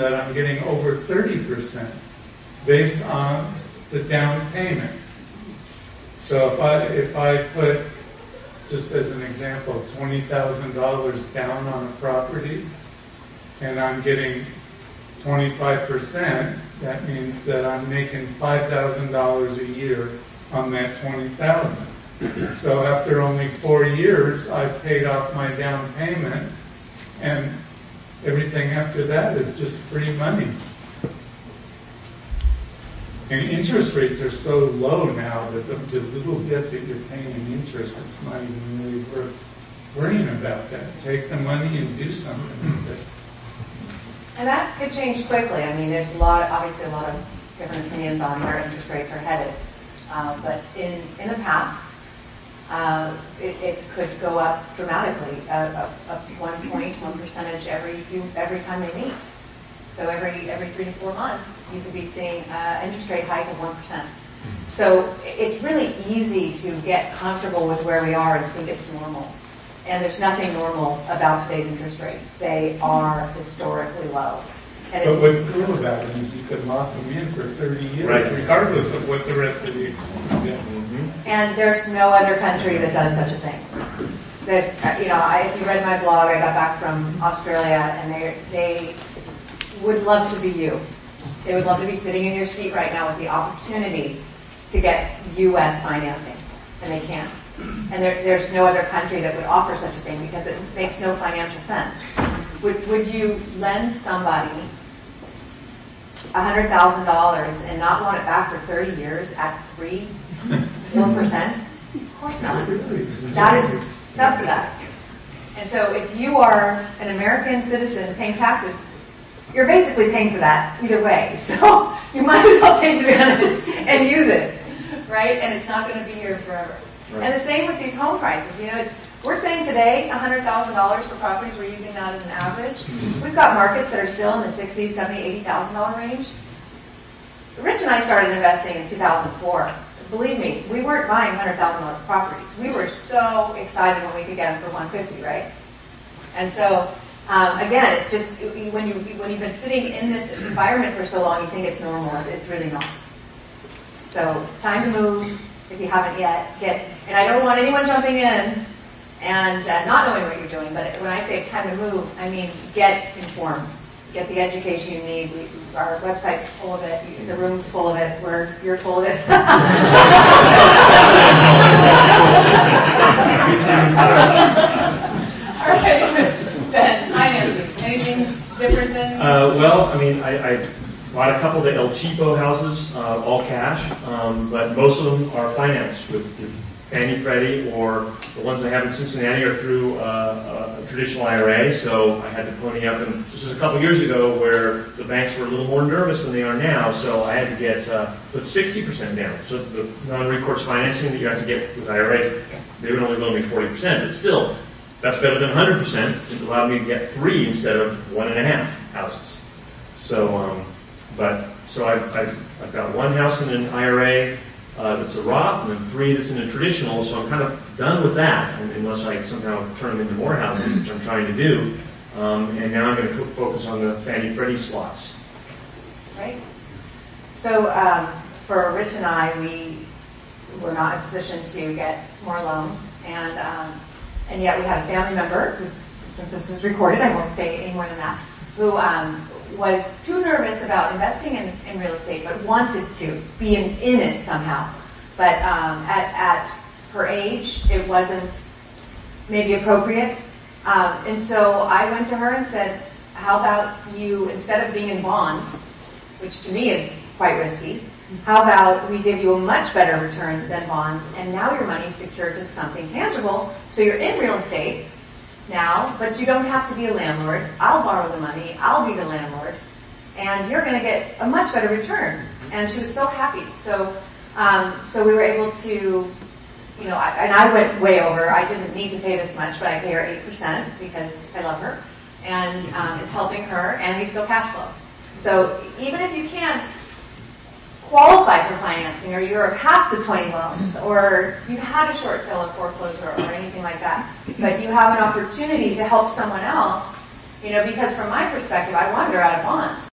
that I'm getting over 30% based on the down payment. So if I put, just as an example, $20,000 down on a property, and I'm getting 25%, that means that I'm making $5,000 a year on that $20,000. So after only 4 years, I've paid off my down payment, and everything after that is just free money. And interest rates are so low now that the little bit that you're paying in interest, it's not even really worth worrying about that. Take the money and do something with it. And that could change quickly. I mean, there's obviously a lot of different opinions on where interest rates are headed. But in the past, it could go up dramatically, up 1 point, 1% every time they meet. So every 3 to 4 months, you could be seeing an interest rate hike of 1%. So it's really easy to get comfortable with where we are and think it's normal. And there's nothing normal about today's interest rates. They are historically low. And but what's cool about it is you could lock them in for 30 years, right, regardless of what the rest of the And there's no other country that does such a thing. There's, if you read my blog, I got back from Australia, and they would love to be you. They would love to be sitting in your seat right now with the opportunity to get U.S. financing, and they can't. And there's no other country that would offer such a thing because it makes no financial sense. Would you lend somebody $100,000 and not want it back for 30 years at 3%? Of course not. That is subsidized. And so if you are an American citizen paying taxes, you're basically paying for that either way. So you might as well take advantage and use it, right? And it's not going to be here forever. Right. And the same with these home prices. We're saying today $100,000 for properties. We're using that as an average. Mm-hmm. We've got markets that are still in the $60,000, $70,000, $80,000 range. Rich and I started investing in 2004. Believe me, we weren't buying $100,000 properties. We were so excited when we could get them for $150,000, right? And so, again, it's just when you've been sitting in this environment for so long, you think it's normal. It's really not. So it's time to move. If you haven't yet, and I don't want anyone jumping in and not knowing what you're doing, but when I say it's time to move, I mean get informed, get the education you need. Our website's full of it, the room's full of it, you're full of it. All right, Ben, financing, anything different than? Well, I mean, I bought a couple of the El Cheapo houses, all cash, but most of them are financed with Fannie, Freddie, or the ones I have in Cincinnati are through a traditional IRA, so I had to pony up. And this was a couple years ago where the banks were a little more nervous than they are now, so I had to put 60% down. So the non-recourse financing that you have to get with IRAs, they would only loan me 40%, but still, that's better than 100%. It allowed me to get 3 instead of 1.5 houses. So, So I've got 1 house in an IRA that's a Roth, and then 3 that's in a traditional. So I'm kind of done with that, unless I somehow turn them into more houses, which I'm trying to do. And now I'm going to focus on the Fannie Freddie slots. Right. So for Rich and I, we were not in a position to get more loans, and yet we had a family member who's, since this is recorded, I won't say any more than that, who was too nervous about investing in real estate, but wanted to be in it somehow. But at her age, it wasn't maybe appropriate. And so I went to her and said, how about you, instead of being in bonds, which to me is quite risky, how about we give you a much better return than bonds, and now your money's secured to something tangible, so you're in real estate now, but you don't have to be a landlord. I'll borrow the money, I'll be the landlord, and you're going to get a much better return. And she was so happy. So we were able to, and I went way over. I didn't need to pay this much, but I pay her 8% because I love her, and it's helping her, and we still cash flow. So even if you can't qualify for financing, or you're past the 20 loans, or you've had a short sale of foreclosure or anything like that, but you have an opportunity to help someone else, because from my perspective, I wanted her out of bonds.